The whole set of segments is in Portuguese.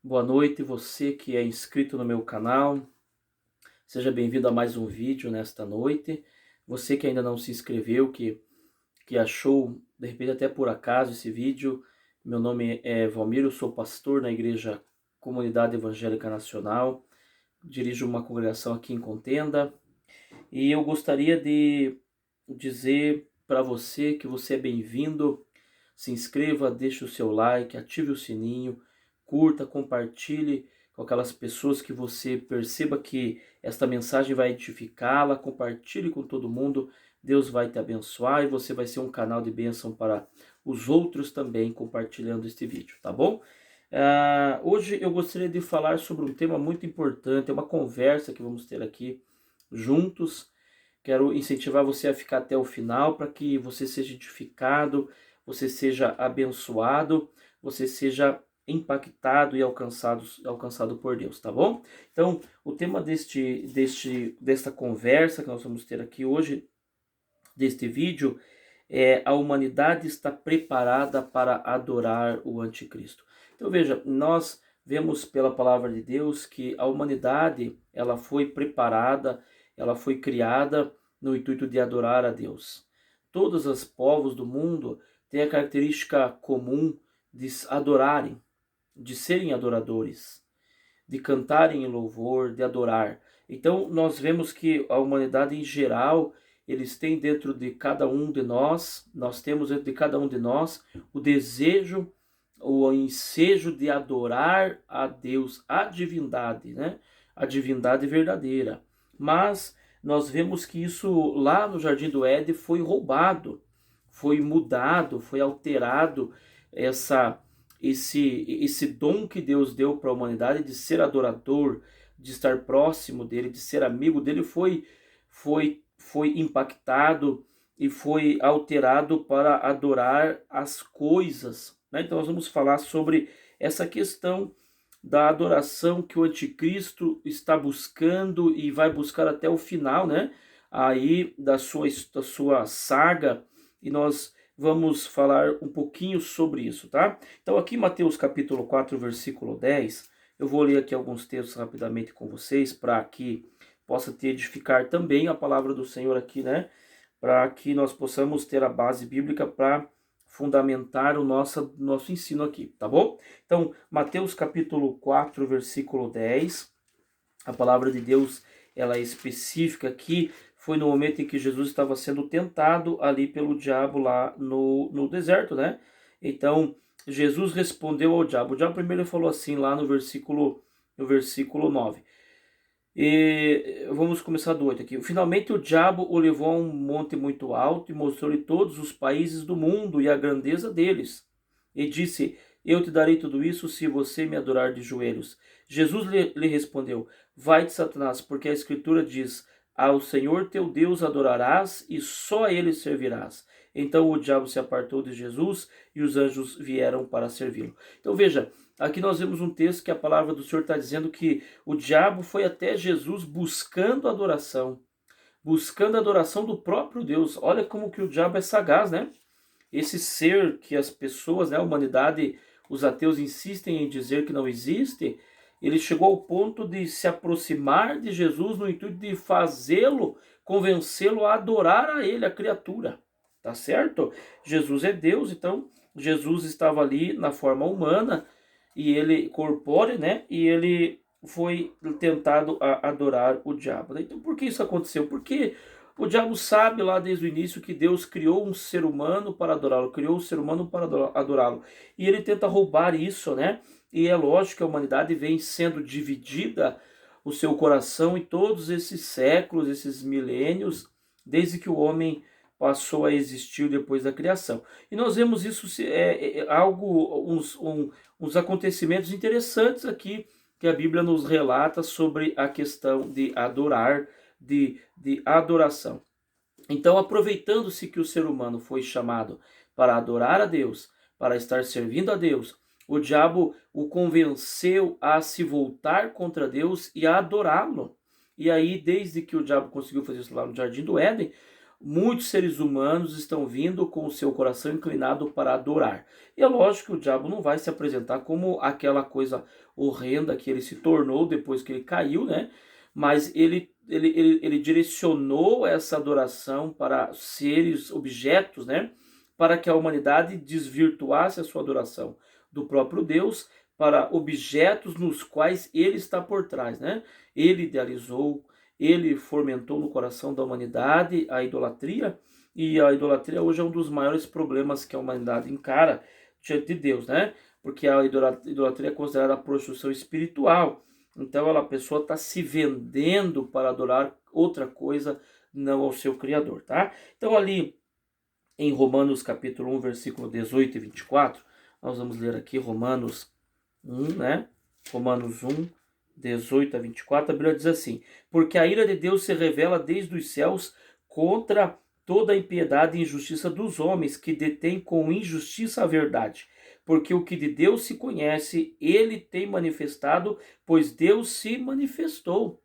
Boa noite, você que é inscrito no meu canal. Seja bem-vindo a mais um vídeo nesta noite. Você que ainda não se inscreveu, que achou, de repente até por acaso, esse vídeo. Meu nome é Valmir, eu sou pastor na Igreja Comunidade Evangélica Nacional. Dirijo uma congregação aqui em Contenda. E eu gostaria de dizer para você que você é bem-vindo. Se inscreva, deixe o seu like, ative o sininho, curta, compartilhe com aquelas pessoas que você perceba que esta mensagem vai edificá-la, compartilhe com todo mundo. Deus vai te abençoar e você vai ser um canal de bênção para os outros também compartilhando este vídeo, tá bom? Hoje eu gostaria de falar sobre um tema muito importante, é uma conversa que vamos ter aqui juntos. Quero incentivar você a ficar até o final para que você seja edificado, você seja abençoado, você seja impactado e alcançado por Deus, tá bom? Então, o tema desta conversa que nós vamos ter aqui hoje, deste vídeo, é: a humanidade está preparada para adorar o anticristo. Então veja, nós vemos pela palavra de Deus que a humanidade ela foi preparada, ela foi criada no intuito de adorar a Deus. Todos os povos do mundo têm a característica comum de adorarem, de serem adoradores, de cantarem em louvor, de adorar. Então nós vemos que a humanidade em geral, eles têm dentro de cada um de nós, nós temos dentro de cada um de nós o desejo, o ensejo de adorar a Deus, a divindade, né? A divindade verdadeira. Mas nós vemos que isso lá no Jardim do Éden foi roubado, foi mudado, foi alterado esse dom que Deus deu para a humanidade de ser adorador, de estar próximo dele, de ser amigo dele, foi impactado e foi alterado para adorar as coisas, né? Então nós vamos falar sobre essa questão da adoração que o anticristo está buscando e vai buscar até o final, né? Aí da sua saga, e nós vamos falar um pouquinho sobre isso, tá? Então aqui Mateus capítulo 4, versículo 10, eu vou ler aqui alguns textos rapidamente com vocês para que possa te edificar também a palavra do Senhor aqui, né? Para que nós possamos ter a base bíblica para fundamentar o nosso ensino aqui, tá bom? Então, Mateus capítulo 4, versículo 10, a palavra de Deus, ela é específica aqui, foi no momento em que Jesus estava sendo tentado ali pelo diabo lá no deserto, né? Então, Jesus respondeu ao diabo. O diabo primeiro falou assim lá no versículo 9. E vamos começar do 8 aqui. Finalmente o diabo o levou a um monte muito alto e mostrou-lhe todos os países do mundo e a grandeza deles. E disse: Eu te darei tudo isso se você me adorar de joelhos. Jesus lhe respondeu: Vai-te, Satanás, porque a Escritura diz: Ao Senhor teu Deus adorarás e só a ele servirás. Então o diabo se apartou de Jesus e os anjos vieram para servi-lo. Então veja, aqui nós vemos um texto que a palavra do Senhor está dizendo que o diabo foi até Jesus buscando a adoração do próprio Deus. Olha como que o diabo é sagaz, né? Esse ser que as pessoas, né, a humanidade, os ateus insistem em dizer que não existe, ele chegou ao ponto de se aproximar de Jesus no intuito de fazê-lo, convencê-lo a adorar a ele, a criatura. Tá certo? Jesus é Deus, então Jesus estava ali na forma humana, e ele corpóreo, né? E ele foi tentado a adorar o diabo. Então por que isso aconteceu? Porque o diabo sabe lá desde o início que Deus criou um ser humano para adorá-lo, criou o ser humano para adorá-lo. E ele tenta roubar isso, né? E é lógico que a humanidade vem sendo dividida, o seu coração, em todos esses séculos, esses milênios, desde que o homem passou a existir depois da criação. E nós vemos isso, uns acontecimentos interessantes aqui que a Bíblia nos relata sobre a questão de adorar, de adoração. Então, aproveitando-se que o ser humano foi chamado para adorar a Deus, para estar servindo a Deus, o diabo o convenceu a se voltar contra Deus e a adorá-lo. E aí, desde que o diabo conseguiu fazer isso lá no Jardim do Éden, muitos seres humanos estão vindo com o seu coração inclinado para adorar. E é lógico que o diabo não vai se apresentar como aquela coisa horrenda que ele se tornou depois que ele caiu, né? Mas ele direcionou essa adoração para seres, objetos, né? Para que a humanidade desvirtuasse a sua adoração do próprio Deus para objetos nos quais ele está por trás, né? Ele idealizou, ele fomentou no coração da humanidade a idolatria, e a idolatria hoje é um dos maiores problemas que a humanidade encara diante de Deus, né? Porque a idolatria é considerada a prostituição espiritual. Então a pessoa está se vendendo para adorar outra coisa, não ao seu Criador, tá? Então ali em Romanos capítulo 1, versículo 18 e 24, nós vamos ler aqui Romanos 1, né? Romanos 1, 18 a 24, a Bíblia diz assim: porque a ira de Deus se revela desde os céus contra toda a impiedade e injustiça dos homens, que detêm com injustiça a verdade. Porque o que de Deus se conhece, ele tem manifestado, pois Deus se manifestou.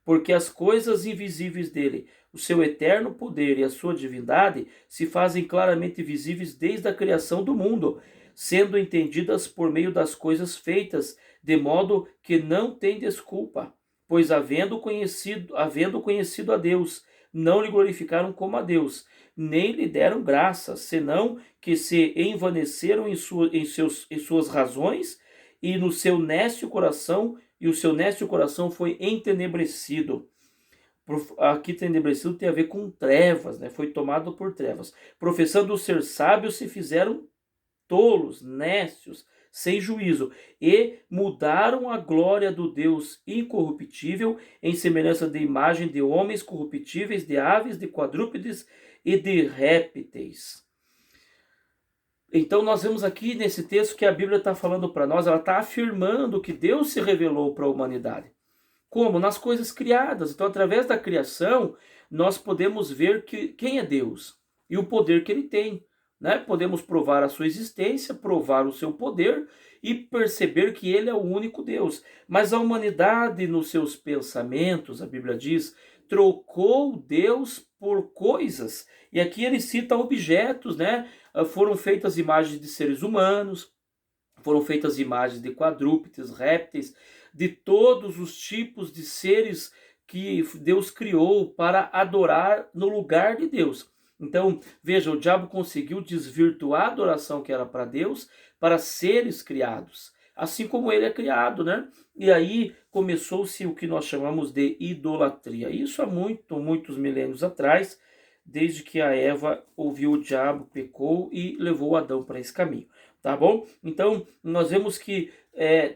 Porque as coisas invisíveis dele, o seu eterno poder e a sua divindade, se fazem claramente visíveis desde a criação do mundo, sendo entendidas por meio das coisas feitas, de modo que não tem desculpa. Pois havendo conhecido a Deus, não lhe glorificaram como a Deus, nem lhe deram graças, senão que se envaneceram em suas razões, e no seu nécio coração e o seu nécio coração foi entenebrecido. Aqui entenebrecido tem a ver com trevas, né? Foi tomado por trevas. Professando ser sábios, se fizeram tolos, nécios, sem juízo, e mudaram a glória do Deus incorruptível em semelhança de imagem de homens corruptíveis, de aves, de quadrúpedes e de répteis. Então nós vemos aqui nesse texto que a Bíblia está falando para nós, ela está afirmando que Deus se revelou para a humanidade. Como? Nas coisas criadas. Então, através da criação, nós podemos ver quem é Deus e o poder que ele tem, né? Podemos provar a sua existência, provar o seu poder e perceber que ele é o único Deus. Mas a humanidade, nos seus pensamentos, a Bíblia diz, trocou Deus por coisas. E aqui ele cita objetos, né? Foram feitas imagens de seres humanos, foram feitas imagens de quadrúpedes, répteis, de todos os tipos de seres que Deus criou para adorar no lugar de Deus. Então, veja, o diabo conseguiu desvirtuar a adoração que era para Deus para seres criados, assim como ele é criado, né? E aí começou-se o que nós chamamos de idolatria. Isso há muitos milênios atrás, desde que a Eva ouviu o diabo, pecou e levou Adão para esse caminho, tá bom? Então, nós vemos que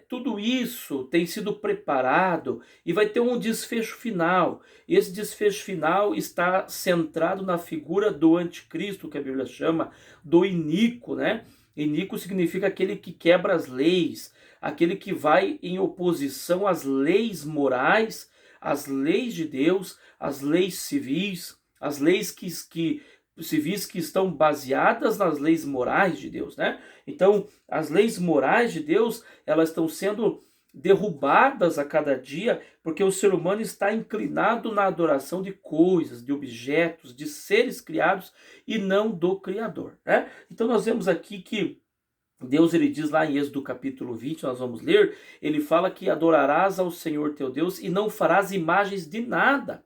tudo isso tem sido preparado e vai ter um desfecho final. E esse desfecho final está centrado na figura do anticristo, que a Bíblia chama do iníquo, né? Iníquo significa aquele que quebra as leis, aquele que vai em oposição às leis morais, às leis de Deus, às leis civis, as leis civis que estão baseadas nas leis morais de Deus, né? Então, as leis morais de Deus, elas estão sendo derrubadas a cada dia, porque o ser humano está inclinado na adoração de coisas, de objetos, de seres criados e não do Criador, né? Então, nós vemos aqui que Deus, ele diz lá em Êxodo capítulo 20, nós vamos ler, ele fala que adorarás ao Senhor teu Deus e não farás imagens de nada.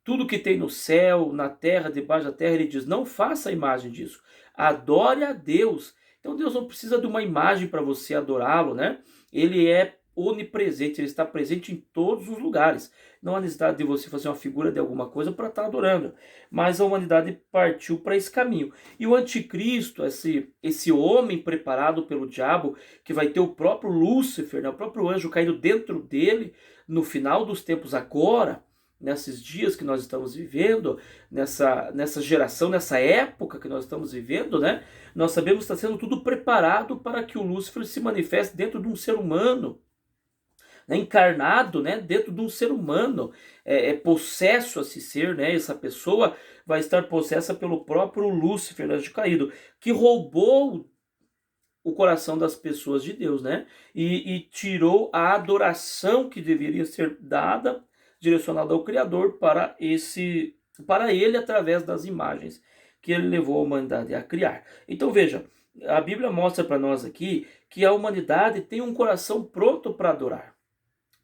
Tudo que tem no céu, na terra, debaixo da terra, ele diz, não faça a imagem disso. Adore a Deus. Então Deus não precisa de uma imagem para você adorá-lo, né? Ele é onipresente, ele está presente em todos os lugares. Não há necessidade de você fazer uma figura de alguma coisa para estar adorando. Mas a humanidade partiu para esse caminho. E o anticristo, esse homem preparado pelo diabo, que vai ter o próprio Lúcifer, né? O próprio anjo caído dentro dele, no final dos tempos agora, nesses dias que nós estamos vivendo, nessa geração, nessa época que nós estamos vivendo, né? Nós sabemos que está sendo tudo preparado para que o Lúcifer se manifeste dentro de um ser humano, né? Encarnado, né? Dentro de um ser humano, possesso a esse ser, né? Essa pessoa vai estar possessa pelo próprio Lúcifer, anjo caído, que roubou o coração das pessoas de Deus, né? E tirou a adoração que deveria ser dada, direcionado ao Criador, para esse para ele através das imagens que ele levou a humanidade a criar. Então veja, a Bíblia mostra para nós aqui que a humanidade tem um coração pronto para adorar,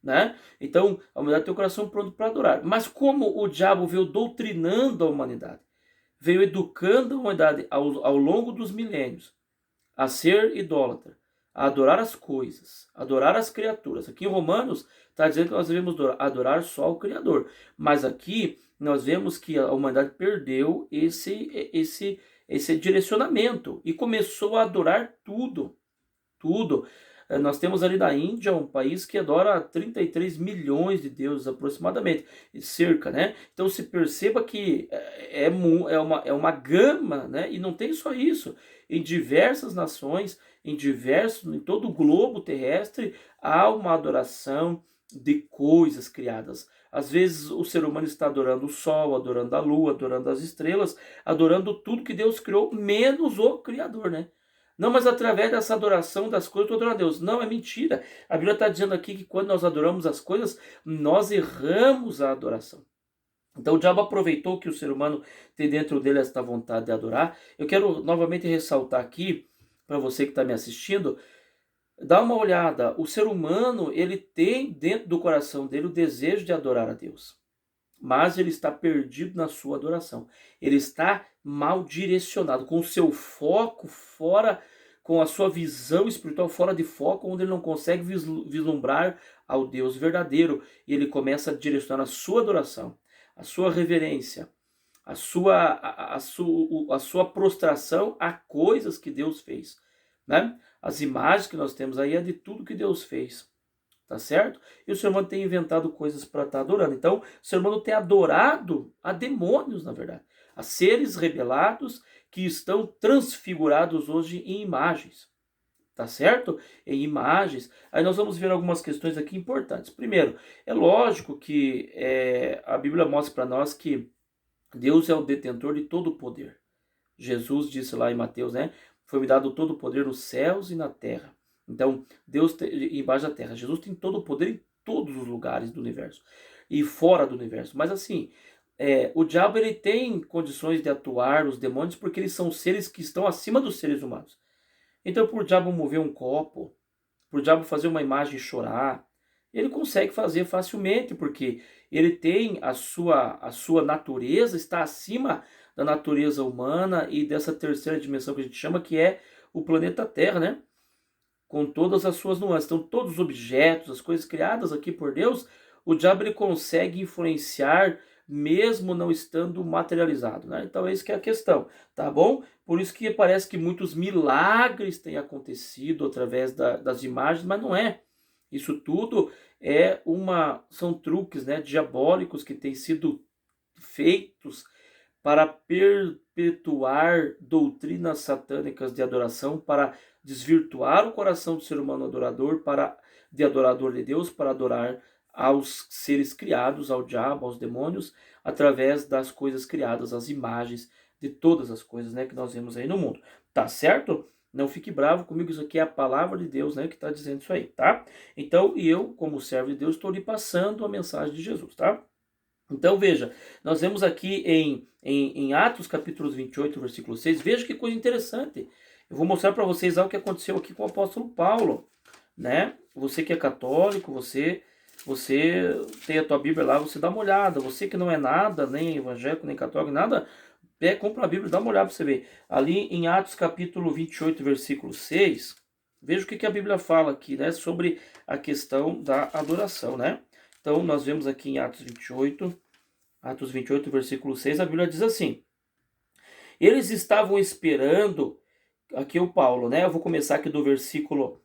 né? Então a humanidade tem um coração pronto para adorar. Mas como o diabo veio doutrinando a humanidade, veio educando a humanidade ao longo dos milênios a ser idólatra, a adorar as coisas, adorar as criaturas. Aqui em Romanos está dizendo que nós devemos adorar só o Criador. Mas aqui nós vemos que a humanidade perdeu esse direcionamento e começou a adorar tudo. Tudo. Nós temos ali na Índia um país que adora 33 milhões de deuses aproximadamente, cerca, né? Então se perceba que é uma gama, né? E não tem só isso. Em diversas nações, em todo o globo terrestre, há uma adoração de coisas criadas. Às vezes o ser humano está adorando o sol, adorando a lua, adorando as estrelas, adorando tudo que Deus criou, menos o Criador, né? Não, mas através dessa adoração das coisas eu estou adorando a Deus. Não, é mentira. A Bíblia está dizendo aqui que quando nós adoramos as coisas, nós erramos a adoração. Então o diabo aproveitou que o ser humano tem dentro dele esta vontade de adorar. Eu quero novamente ressaltar aqui, para você que está me assistindo, dá uma olhada. O ser humano, ele tem dentro do coração dele o desejo de adorar a Deus. Mas ele está perdido na sua adoração. Ele está mal direcionado, com o seu foco fora, com a sua visão espiritual fora de foco, onde ele não consegue vislumbrar ao Deus verdadeiro. E ele começa a direcionar a sua adoração, a sua reverência, a sua prostração a coisas que Deus fez, né? As imagens que nós temos aí é de tudo que Deus fez. Tá certo? E o ser humano tem inventado coisas para estar adorando. Então, o ser humano tem adorado a demônios, na verdade. A seres rebelados que estão transfigurados hoje em imagens. Tá certo? Em imagens. Aí nós vamos ver algumas questões aqui importantes. Primeiro, é lógico que a Bíblia mostra para nós que Deus é o detentor de todo o poder. Jesus disse lá em Mateus, né? Foi-me dado todo o poder nos céus e na terra. Então, Deus tem, embaixo da terra. Jesus tem todo o poder em todos os lugares do universo e fora do universo. Mas assim, o diabo ele tem condições de atuar, os demônios, porque eles são seres que estão acima dos seres humanos. Então, por o diabo mover um copo, por o diabo fazer uma imagem chorar, ele consegue fazer facilmente, porque ele tem a sua natureza, está acima da natureza humana e dessa terceira dimensão que a gente chama, que é o planeta Terra, né? Com todas as suas nuances. Então, todos os objetos, as coisas criadas aqui por Deus, o diabo ele consegue influenciar mesmo não estando materializado, né? Então, é isso que é a questão, tá bom? Por isso que parece que muitos milagres têm acontecido através das imagens, mas não é. Isso tudo são truques, né, diabólicos que têm sido feitos para perpetuar doutrinas satânicas de adoração, para desvirtuar o coração do ser humano adorador, de adorador de Deus, para adorar aos seres criados, ao diabo, aos demônios, através das coisas criadas, as imagens de todas as coisas, né, que nós vemos aí no mundo. Tá certo? Não fique bravo comigo, isso aqui é a palavra de Deus, né, que está dizendo isso aí, tá? Então, e eu, como servo de Deus, estou lhe passando a mensagem de Jesus, tá? Então veja, nós vemos aqui em Atos capítulo 28, versículo 6, veja que coisa interessante. Eu vou mostrar para vocês algo que aconteceu aqui com o apóstolo Paulo, né? Você que é católico, você tem a tua Bíblia lá, você dá uma olhada. Você que não é nada, nem evangélico, nem católico, nada, compra a Bíblia, dá uma olhada para você ver. Ali em Atos capítulo 28, versículo 6, veja o que a Bíblia fala aqui, né? Sobre a questão da adoração, né? Então, nós vemos aqui em Atos 28, versículo 6, a Bíblia diz assim: eles estavam esperando, aqui o Paulo, né? Eu vou começar aqui do versículo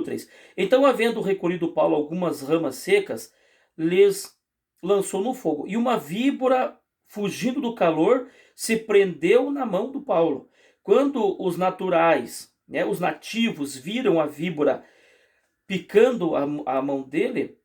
3. Então, havendo recolhido Paulo algumas ramas secas, lhes lançou no fogo. E uma víbora, fugindo do calor, se prendeu na mão do Paulo. Quando os naturais, né, os nativos, viram a víbora picando a mão dele,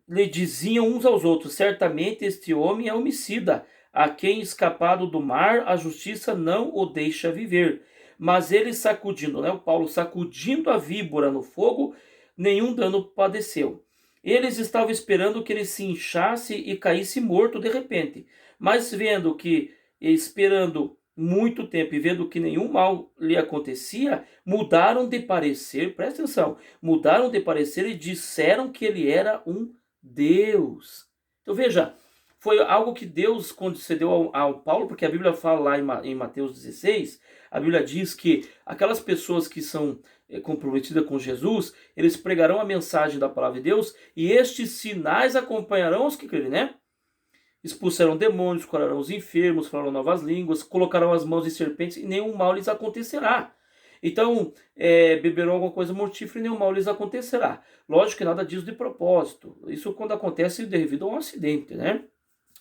lhe diziam uns aos outros: certamente este homem é homicida, a quem escapado do mar a justiça não o deixa viver. Mas ele sacudindo, né, o Paulo sacudindo a víbora no fogo, nenhum dano padeceu. Eles estavam esperando que ele se inchasse e caísse morto de repente. Mas vendo que, esperando muito tempo e vendo que nenhum mal lhe acontecia, mudaram de parecer, presta atenção, mudaram de parecer e disseram que ele era um Deus. Então veja, foi algo que Deus concedeu ao Paulo, porque a Bíblia fala lá em Mateus 16, a Bíblia diz que aquelas pessoas que são comprometidas com Jesus, eles pregarão a mensagem da palavra de Deus e estes sinais acompanharão os que crerem, né? Expulsarão demônios, curarão os enfermos, falarão novas línguas, colocarão as mãos em serpentes e nenhum mal lhes acontecerá. Então, beberão alguma coisa mortífera e nenhum mal lhes acontecerá. Lógico que nada disso de propósito. Isso quando acontece devido a um acidente, né?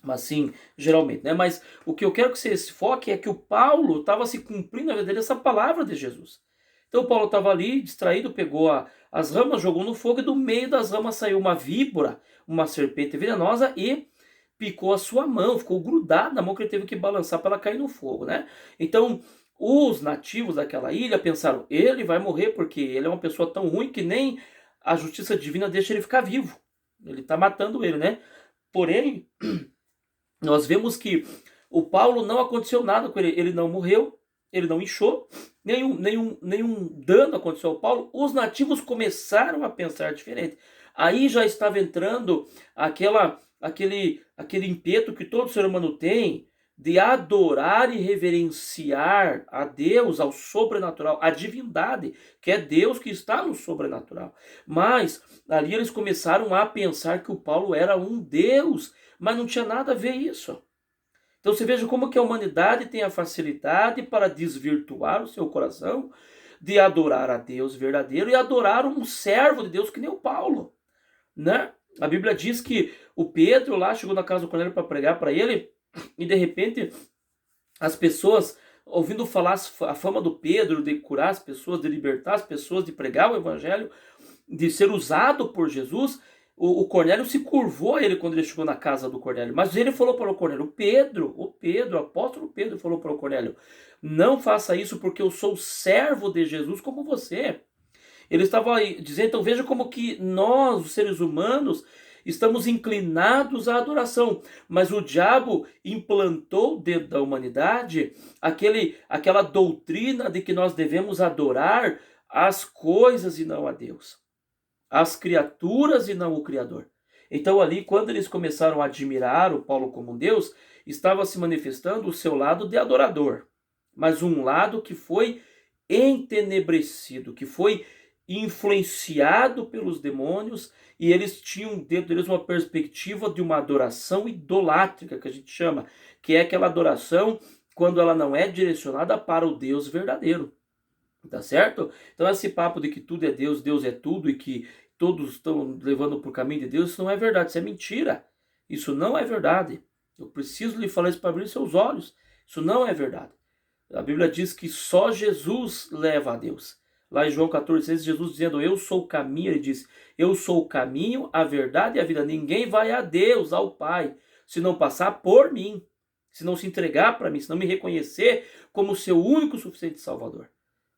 Mas sim, geralmente, né? Mas o que eu quero que você se foque é que o Paulo estava se cumprindo na verdade essa palavra de Jesus. Então o Paulo estava ali, distraído, pegou as ramas, jogou no fogo e do meio das ramas saiu uma víbora, uma serpente venenosa e picou a sua mão, ficou grudado na mão que ele teve que balançar para ela cair no fogo, né? Então os nativos daquela ilha pensaram, ele vai morrer porque ele é uma pessoa tão ruim que nem a justiça divina deixa ele ficar vivo. Ele está matando ele, né? Porém, nós vemos que o Paulo não aconteceu nada com ele, ele não morreu, ele não inchou, nenhum dano aconteceu ao Paulo. Os nativos começaram a pensar diferente. Aí já estava entrando aquele impeto que todo ser humano tem de adorar e reverenciar a Deus, ao sobrenatural, a divindade, que é Deus que está no sobrenatural. Mas ali eles começaram a pensar que o Paulo era um Deus, mas não tinha nada a ver isso. Então você veja como que a humanidade tem a facilidade para desvirtuar o seu coração, de adorar a Deus verdadeiro e adorar um servo de Deus que nem o Paulo, né? A Bíblia diz que o Pedro lá chegou na casa do Cornélio para pregar para ele e de repente as pessoas, ouvindo falar a fama do Pedro de curar as pessoas, de libertar as pessoas, de pregar o evangelho, de ser usado por Jesus, o Cornélio se curvou a ele quando ele chegou na casa do Cornélio. Mas ele falou para o Cornélio, o apóstolo Pedro falou para o Cornélio, não faça isso porque eu sou servo de Jesus como você. Ele estava dizendo, então veja como que nós, os seres humanos, estamos inclinados à adoração, mas o diabo implantou dentro da humanidade aquela doutrina de que nós devemos adorar as coisas e não a Deus, as criaturas e não o Criador. Então ali, quando eles começaram a admirar o Paulo como um Deus, estava se manifestando o seu lado de adorador, mas um lado que foi entenebrecido, que foi influenciado pelos demônios, e eles tinham dentro deles uma perspectiva de uma adoração idolátrica, que a gente chama, que é aquela adoração quando ela não é direcionada para o Deus verdadeiro. Tá certo? Então esse papo de que tudo é Deus, Deus é tudo e que todos estão levando para o caminho de Deus, isso não é verdade, isso é mentira. Isso não é verdade. Eu preciso lhe falar isso para abrir seus olhos. Isso não é verdade. A Bíblia diz que só Jesus leva a Deus. Lá em João 14,6, Jesus dizendo, eu sou o caminho, ele diz, eu sou o caminho, a verdade e a vida. Ninguém vai a Deus, ao Pai, se não passar por mim, se não se entregar para mim, se não me reconhecer como seu único e suficiente Salvador.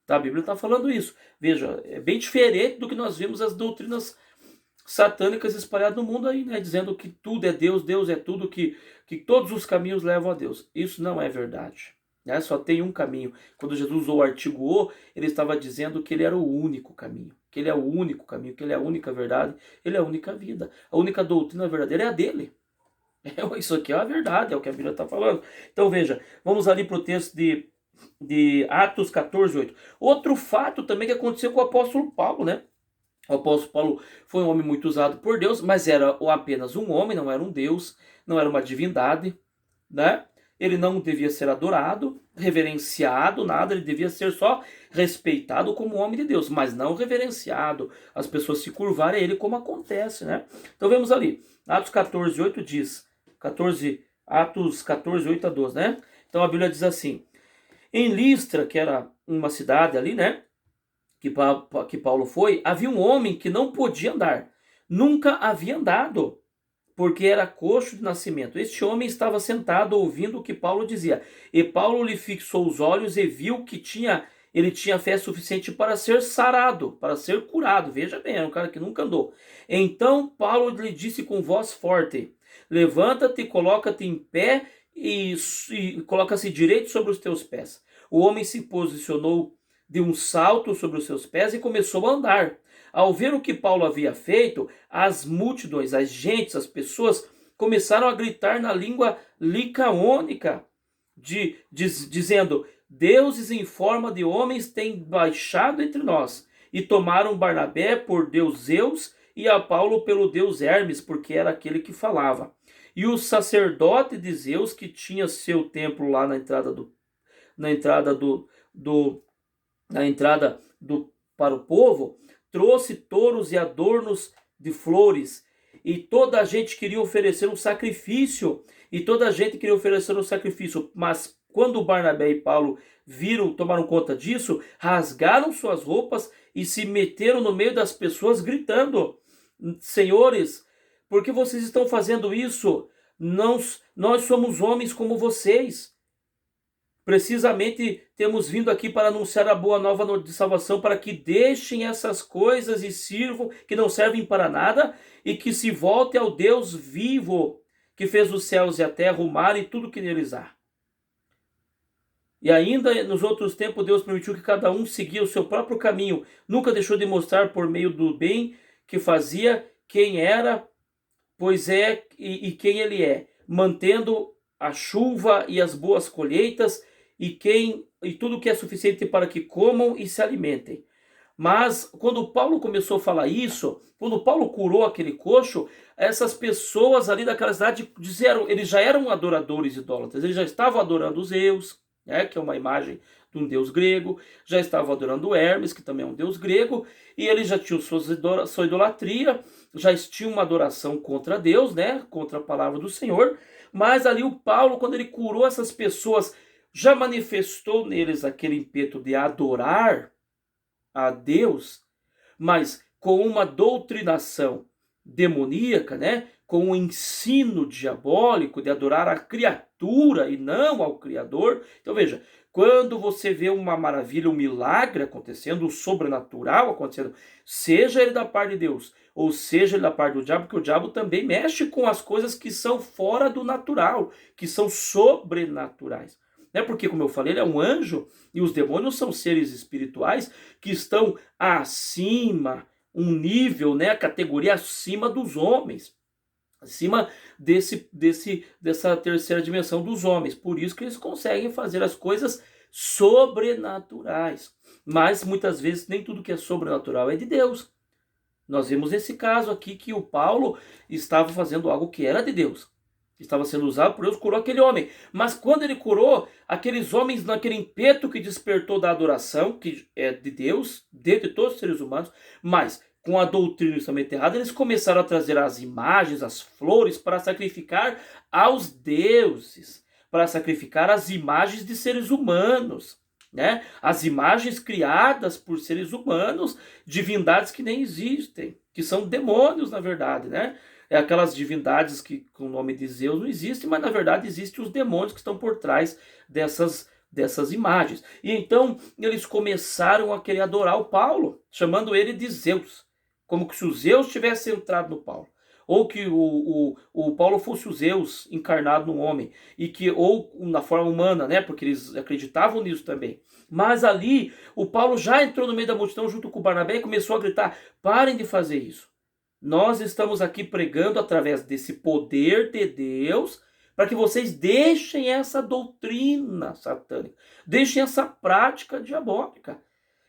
Tá? A Bíblia está falando isso. Veja, é bem diferente do que nós vemos as doutrinas satânicas espalhadas no mundo aí, né? Dizendo que tudo é Deus, Deus é tudo, que todos os caminhos levam a Deus. Isso não é verdade. Né? Só tem um caminho. Quando Jesus usou o artigo o, ele estava dizendo que ele era o único caminho, que ele é o único caminho, que ele é a única verdade, ele é a única vida. A única doutrina verdadeira é a dele. Isso aqui é a verdade, é o que a Bíblia está falando. Então veja, vamos ali para o texto de Atos 14:8. Outro fato também que aconteceu com o apóstolo Paulo, né? O apóstolo Paulo foi um homem muito usado por Deus, mas era apenas um homem, não era um Deus, não era uma divindade, né? Ele não devia ser adorado, reverenciado, nada, ele devia ser só respeitado como homem de Deus, mas não reverenciado, as pessoas se curvarem a ele como acontece, né? Então vemos ali, Atos 14:8 diz, Atos 14:8-12, né? Então a Bíblia diz assim, em Listra, que era uma cidade ali, né, que Paulo foi, havia um homem que não podia andar, nunca havia andado, porque era coxo de nascimento. Este homem estava sentado ouvindo o que Paulo dizia, e Paulo lhe fixou os olhos e viu que tinha Ele tinha fé suficiente para ser sarado, para ser curado. Veja bem, era um cara que nunca andou. Então Paulo lhe disse com voz forte: levanta-te, coloca-te em pé e coloca-se direito sobre os teus pés. O homem se posicionou de um salto sobre os seus pés e começou a andar. Ao ver o que Paulo havia feito, as multidões, as gentes, as pessoas começaram a gritar na língua licaônica, dizendo: deuses em forma de homens têm baixado entre nós, e tomaram Barnabé por deus Zeus e a Paulo pelo deus Hermes, porque era aquele que falava. E o sacerdote de Zeus, que tinha seu templo lá na entrada para o povo, trouxe touros e adornos de flores, e toda a gente queria oferecer um sacrifício, mas quando Barnabé e Paulo tomaram conta disso, rasgaram suas roupas e se meteram no meio das pessoas gritando: senhores, por que vocês estão fazendo isso? Nós somos homens como vocês. Precisamente temos vindo aqui para anunciar a boa nova de salvação, para que deixem essas coisas e sirvam, que não servem para nada, e que se voltem ao Deus vivo, que fez os céus e a terra, o mar e tudo que neles há. E ainda nos outros tempos Deus permitiu que cada um seguia o seu próprio caminho, nunca deixou de mostrar por meio do bem que fazia quem era, pois é, e quem ele é, mantendo a chuva e as boas colheitas, e tudo que é suficiente para que comam e se alimentem. Mas quando Paulo começou a falar isso, quando Paulo curou aquele coxo, essas pessoas ali daquela cidade disseram, eles já eram adoradores idólatras, eles já estavam adorando os Zeus, né, que é uma imagem de um deus grego, já estavam adorando Hermes, que também é um deus grego, e eles já tinham sua idolatria, já tinham uma adoração contra Deus, né, contra a palavra do Senhor. Mas ali o Paulo, quando ele curou essas pessoas, já manifestou neles aquele ímpeto de adorar a Deus, mas com uma doutrinação demoníaca, né? Com um ensino diabólico de adorar a criatura e não ao Criador. Então veja, quando você vê uma maravilha, um milagre acontecendo, o sobrenatural acontecendo, seja ele da parte de Deus ou seja ele da parte do diabo, porque o diabo também mexe com as coisas que são fora do natural, que são sobrenaturais. Né? Porque, como eu falei, ele é um anjo e os demônios são seres espirituais que estão acima, um nível, né, a categoria acima dos homens, acima dessa terceira dimensão dos homens. Por isso que eles conseguem fazer as coisas sobrenaturais. Mas muitas vezes nem tudo que é sobrenatural é de Deus. Nós vimos nesse caso aqui que o Paulo estava fazendo algo que era de Deus. Estava sendo usado por Deus, curou aquele homem. Mas quando ele curou, aqueles homens, naquele ímpeto que despertou da adoração, que é de Deus, dentro de todos os seres humanos, mas com a doutrina extremamente errada, eles começaram a trazer as imagens, as flores, para sacrificar aos deuses, para sacrificar as imagens de seres humanos, né? As imagens criadas por seres humanos, divindades que nem existem, que são demônios, na verdade, né? É aquelas divindades que com o nome de Zeus não existem, mas na verdade existem os demônios que estão por trás dessas imagens. E então eles começaram a querer adorar o Paulo, chamando ele de Zeus, como que se o Zeus tivesse entrado no Paulo, ou que o Paulo fosse o Zeus encarnado no homem, ou na forma humana, né? Porque eles acreditavam nisso também. Mas ali o Paulo já entrou no meio da multidão junto com o Barnabé e começou a gritar: parem de fazer isso. Nós estamos aqui pregando através desse poder de Deus para que vocês deixem essa doutrina satânica, deixem essa prática diabólica.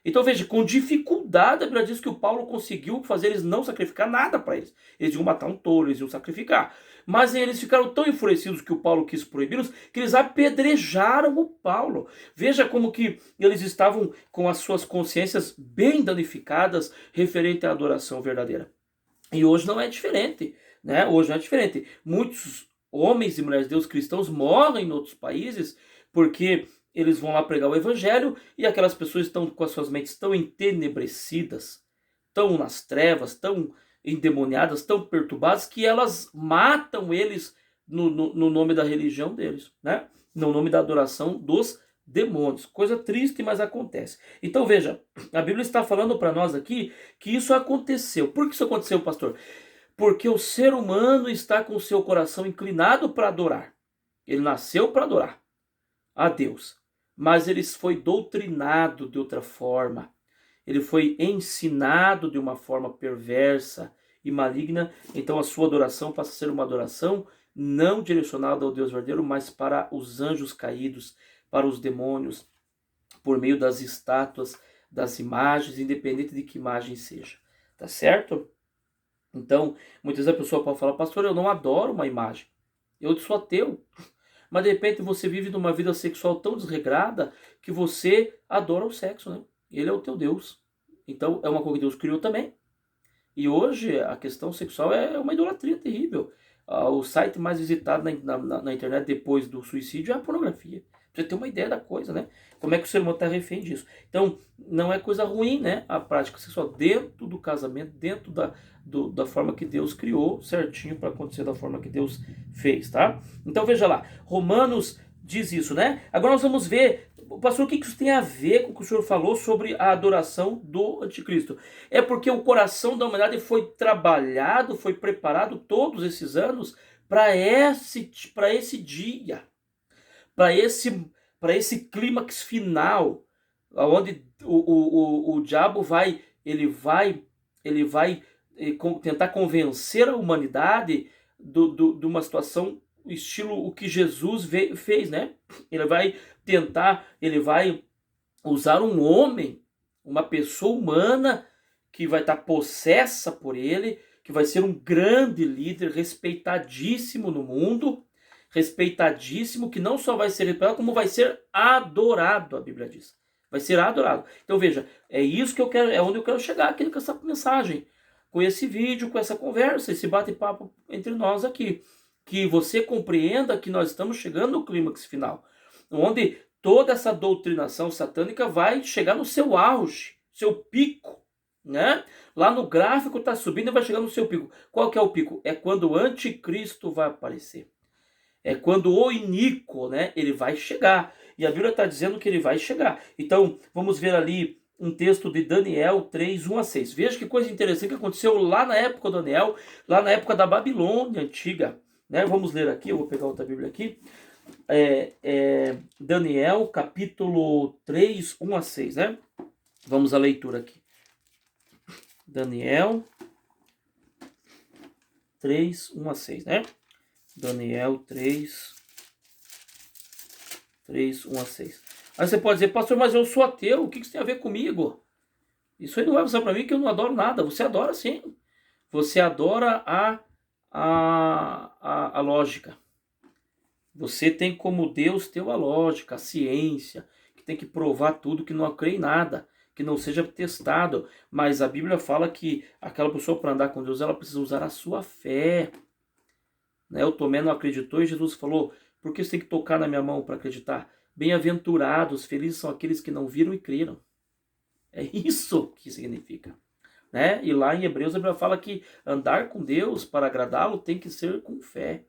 Então veja, com dificuldade a Bíblia diz que o Paulo conseguiu fazer eles não sacrificar nada para eles. Eles iam matar um touro, eles iam sacrificar. Mas eles ficaram tão enfurecidos que o Paulo quis proibi-los, que eles apedrejaram o Paulo. Veja como que eles estavam com as suas consciências bem danificadas referente à adoração verdadeira. E hoje não é diferente, né? Hoje não é diferente. Muitos homens e mulheres de Deus cristãos morrem em outros países porque eles vão lá pregar o evangelho e aquelas pessoas estão com as suas mentes tão entenebrecidas, tão nas trevas, tão endemoniadas, tão perturbadas, que elas matam eles no nome da religião deles, né? No nome da adoração dos demônios. Coisa triste, mas acontece. Então veja, a Bíblia está falando para nós aqui que isso aconteceu. Por que isso aconteceu, pastor? Porque o ser humano está com o seu coração inclinado para adorar. Ele nasceu para adorar a Deus, mas ele foi doutrinado de outra forma. Ele foi ensinado de uma forma perversa e maligna. Então a sua adoração passa a ser uma adoração não direcionada ao Deus verdadeiro, mas para os anjos caídos, para os demônios, por meio das estátuas, das imagens, independente de que imagem seja. Tá certo? Então, muitas vezes a pessoa pode falar, pastor, eu não adoro uma imagem. Eu sou ateu. Mas de repente você vive numa vida sexual tão desregrada que você adora o sexo, né? Ele é o teu Deus. Então é uma coisa que Deus criou também. E hoje a questão sexual é uma idolatria terrível. O site mais visitado na internet depois do suicídio é a pornografia. Pra você ter uma ideia da coisa, né? Como é que o ser humano está refém disso. Então, não é coisa ruim, né? A prática sexual dentro do casamento, dentro da forma que Deus criou, certinho para acontecer da forma que Deus fez, tá? Então, veja lá. Romanos diz isso, né? Agora nós vamos ver, pastor, o que isso tem a ver com o que o senhor falou sobre a adoração do anticristo? É porque o coração da humanidade foi trabalhado, foi preparado todos esses anos para esse dia, para esse clímax final, onde o diabo vai tentar convencer a humanidade de uma situação estilo o que Jesus fez, né? Ele vai usar um homem, uma pessoa humana que vai estar possessa por ele, que vai ser um grande líder, respeitadíssimo no mundo, respeitadíssimo, que não só vai ser respeitado, como vai ser adorado, a Bíblia diz. Vai ser adorado. Então veja, é isso que eu quero, é onde eu quero chegar aqui com essa mensagem, com esse vídeo, com essa conversa, esse bate-papo entre nós aqui. Que você compreenda que nós estamos chegando no clímax final, onde toda essa doutrinação satânica vai chegar no seu auge, seu pico, né? Lá no gráfico está subindo e vai chegar no seu pico. Qual que é o pico? É quando o anticristo vai aparecer. É quando o iníquo, né, ele vai chegar. E a Bíblia está dizendo que ele vai chegar. Então, vamos ver ali um texto de Daniel 3, 1 a 6. Veja que coisa interessante que aconteceu lá na época do Daniel, lá na época da Babilônia antiga. Né? Vamos ler aqui, eu vou pegar outra Bíblia aqui. Daniel, capítulo 3, 1 a 6, né? Vamos à leitura aqui. Daniel 3, 1 a 6, né? Daniel 3, 1 a 6. Aí você pode dizer, pastor, mas eu sou ateu, o que isso tem a ver comigo? Isso aí não vai passar para mim que eu não adoro nada. Você adora sim. Você adora a lógica. Você tem como Deus teu a lógica, a ciência, que tem que provar tudo, que não crê em nada, que não seja testado. Mas a Bíblia fala que aquela pessoa, para andar com Deus, ela precisa usar a sua fé. Né? O Tomé não acreditou e Jesus falou, por que você tem que tocar na minha mão para acreditar? Bem-aventurados, felizes são aqueles que não viram e creram. É isso que significa. Né? E lá em Hebreus a Bíblia fala que andar com Deus para agradá-lo tem que ser com fé.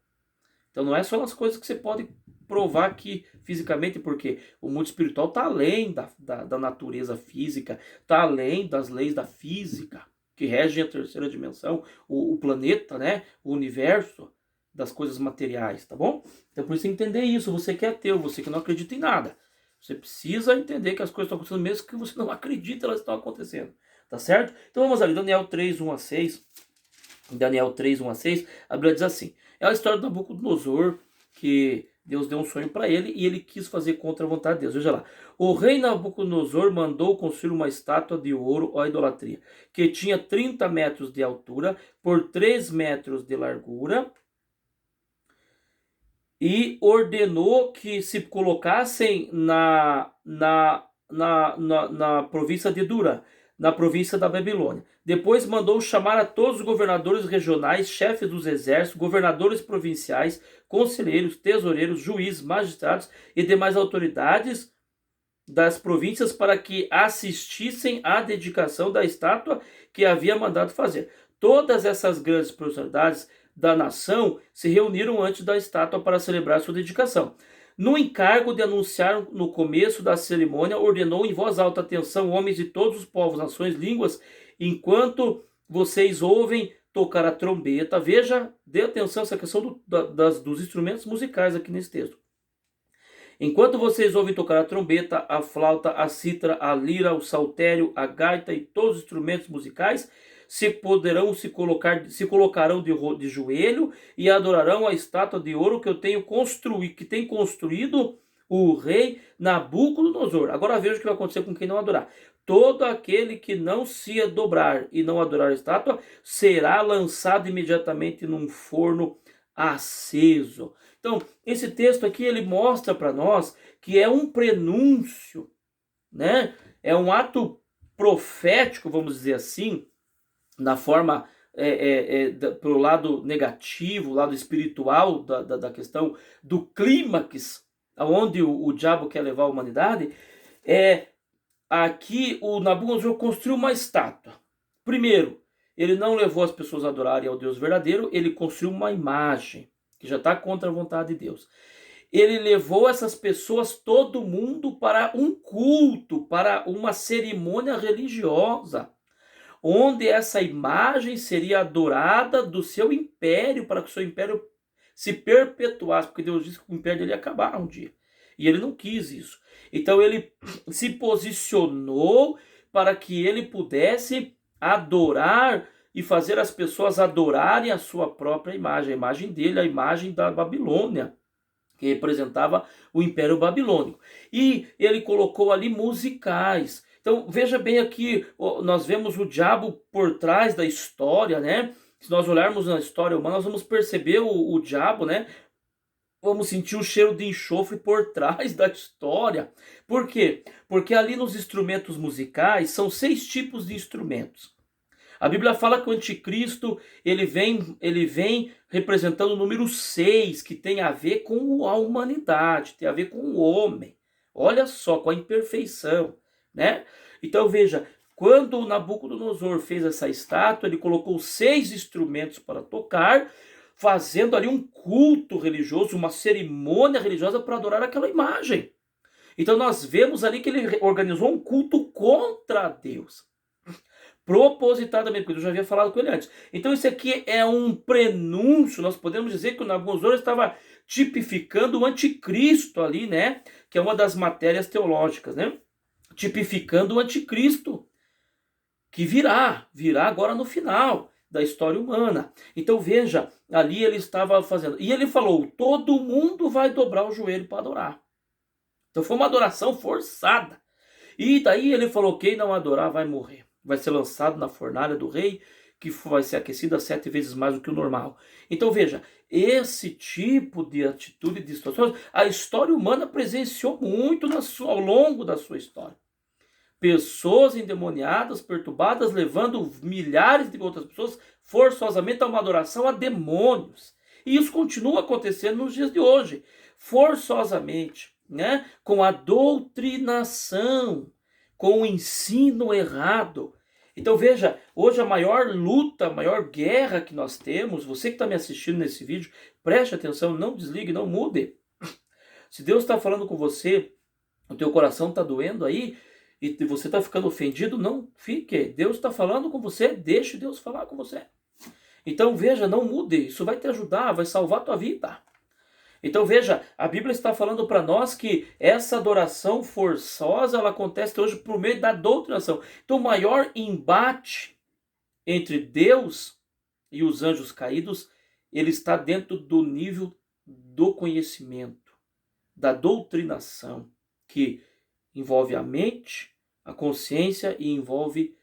Então não é só nas coisas que você pode provar aqui fisicamente, porque o mundo espiritual está além da natureza física, está além das leis da física, que regem a terceira dimensão, o planeta, né? O universo das coisas materiais, tá bom? Então por isso entender isso, você que é ateu, você que não acredita em nada. Você precisa entender que as coisas estão acontecendo mesmo que você não acredita, elas estão acontecendo. Tá certo? Então vamos ali, Daniel 3, 1 a 6. Daniel 3, 1 a 6, a Bíblia diz assim. É a história do Nabucodonosor, que Deus deu um sonho para ele e ele quis fazer contra a vontade de Deus. Veja lá. O rei Nabucodonosor mandou construir uma estátua de ouro, ó idolatria, que tinha 30 metros de altura por 3 metros de largura, e ordenou que se colocassem na província de Dura, na província da Babilônia. Depois mandou chamar a todos os governadores regionais, chefes dos exércitos, governadores provinciais, conselheiros, tesoureiros, juízes, magistrados e demais autoridades das províncias para que assistissem à dedicação da estátua que havia mandado fazer. Todas essas grandes personalidades da nação se reuniram antes da estátua para celebrar sua dedicação. No encargo de anunciar no começo da cerimônia, ordenou em voz alta: atenção, homens de todos os povos, nações, línguas, enquanto vocês ouvem tocar a trombeta. Veja, dê atenção a essa questão dos instrumentos musicais aqui nesse texto. Enquanto vocês ouvem tocar a trombeta, a flauta, a cítara, a lira, o saltério, a gaita e todos os instrumentos musicais, se colocarão de joelho e adorarão a estátua de ouro que eu tenho construído, que tem construído o rei Nabucodonosor. Agora veja o que vai acontecer com quem não adorar. Todo aquele que não se dobrar e não adorar a estátua será lançado imediatamente num forno aceso. Então, esse texto aqui ele mostra para nós que é um prenúncio, né? É um ato profético, vamos dizer assim, na forma pelo lado negativo, lado espiritual da questão do clímax, aonde o diabo quer levar a humanidade. Aqui o Nabucodonosor construiu uma estátua. Primeiro, ele não levou as pessoas a adorarem ao Deus verdadeiro, ele construiu uma imagem que já está contra a vontade de Deus. Ele levou essas pessoas, todo mundo, para um culto, para uma cerimônia religiosa, onde essa imagem seria adorada do seu império, para que o seu império se perpetuasse, porque Deus disse que o império dele ia acabar um dia. E ele não quis isso. Então ele se posicionou para que ele pudesse adorar e fazer as pessoas adorarem a sua própria imagem, a imagem dele, a imagem da Babilônia, que representava o Império Babilônico. E ele colocou ali musicais. Então veja bem aqui, nós vemos o diabo por trás da história, né? Se nós olharmos na história humana, nós vamos perceber o diabo, né? Vamos sentir o cheiro de enxofre por trás da história. Por quê? Porque ali nos instrumentos musicais são 6 tipos de instrumentos. A Bíblia fala que o anticristo ele vem representando o número 6, que tem a ver com a humanidade, tem a ver com o homem. Olha só, com a imperfeição, né? Então veja, quando o Nabucodonosor fez essa estátua, ele colocou 6 instrumentos para tocar, fazendo ali um culto religioso, uma cerimônia religiosa para adorar aquela imagem. Então nós vemos ali que ele organizou um culto contra Deus. Propositadamente, porque eu já havia falado com ele antes. Então isso aqui é um prenúncio, nós podemos dizer que o Nabucodonosor estava tipificando o anticristo ali, né? Que é uma das matérias teológicas, né? Tipificando o anticristo, que virá agora no final da história humana. Então veja, ali ele estava fazendo. E ele falou, todo mundo vai dobrar o joelho para adorar. Então foi uma adoração forçada. E daí ele falou, quem não adorar vai morrer. Vai ser lançado na fornalha do rei, que vai ser aquecida 7 vezes mais do que o normal. Então veja, esse tipo de atitude, de situações, a história humana presenciou muito ao longo da sua história. Pessoas endemoniadas, perturbadas, levando milhares de outras pessoas forçosamente a uma adoração a demônios. E isso continua acontecendo nos dias de hoje, forçosamente, né? Com a doutrinação, com o ensino errado. Então veja, hoje a maior luta, a maior guerra que nós temos, você que está me assistindo nesse vídeo, preste atenção, não desligue, não mude. Se Deus está falando com você, o teu coração está doendo aí, e você está ficando ofendido, não fique. Deus está falando com você, deixe Deus falar com você. Então veja, não mude, isso vai te ajudar, vai salvar a tua vida. Então veja, a Bíblia está falando para nós que essa adoração forçosa, ela acontece hoje por meio da doutrinação. Então o maior embate entre Deus e os anjos caídos, ele está dentro do nível do conhecimento, da doutrinação, que envolve a mente, a consciência e envolve